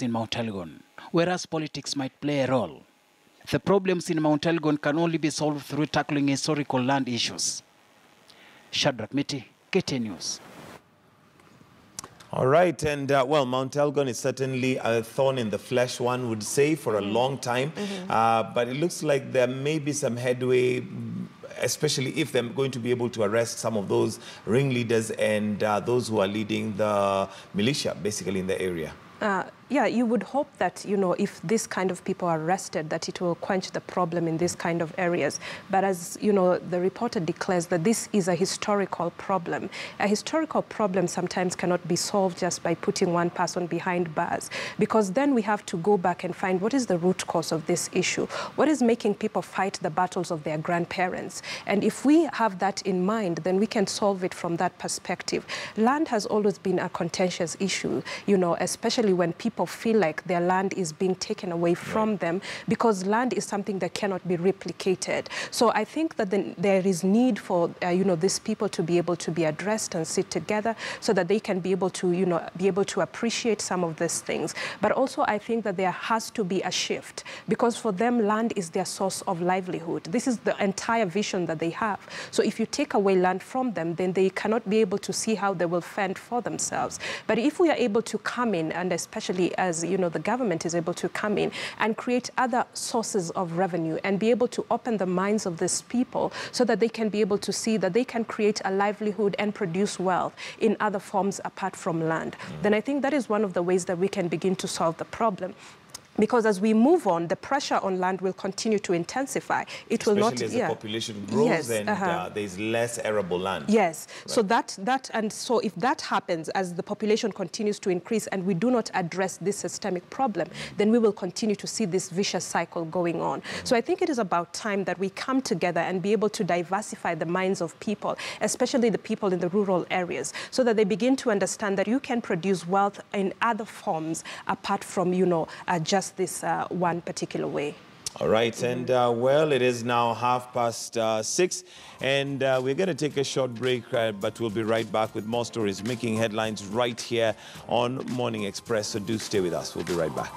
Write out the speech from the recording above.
problems in Mt.Elgon, whereas politics might play a role. The problems in Mt.Elgon can only be solved through tackling historical land issues. Shadrach Miti, KTN News. All right, and well, Mt.Elgon is certainly a thorn in the flesh, one would say, for a long time. But it looks like there may be some headway, especially if they're going to be able to arrest some of those ringleaders and those who are leading the militia, basically, in the area. Yeah, you would hope that, you know, if this kind of people are arrested, that it will quench the problem in this kind of areas. But as, you know, the reporter declares that this is a historical problem. A historical problem sometimes cannot be solved just by putting one person behind bars, because then we have to go back and find what is the root cause of this issue. What is making people fight the battles of their grandparents? And if we have that in mind, then we can solve it from that perspective. Land has always been a contentious issue, you know, especially when people feel like their land is being taken away from them, because land is something that cannot be replicated. So I think that there is need for, you know, these people to be able to be addressed and sit together so that they can be able to, you know, be able to appreciate some of these things. But also I think that there has to be a shift, because for them, land is their source of livelihood. This is the entire vision that they have. So if you take away land from them, then they cannot be able to see how they will fend for themselves. But if we are able to come in, and especially as, you know, the government is able to come in and create other sources of revenue and be able to open the minds of these people so that they can be able to see that they can create a livelihood and produce wealth in other forms apart from land, then I think that is one of the ways that we can begin to solve the problem. Because as we move on, the pressure on land will continue to intensify. It will not, especially as the population grows and there's less arable land. Yes. Right. So if that happens, as the population continues to increase and we do not address this systemic problem, then we will continue to see this vicious cycle going on. So I think it is about time that we come together and be able to diversify the minds of people, especially the people in the rural areas, so that they begin to understand that you can produce wealth in other forms apart from, you know, just this one particular way. All right, and well, it is now 6:30, and we're going to take a short break, but we'll be right back with more stories making headlines right here on Morning Express, so do stay with us. We'll be right back.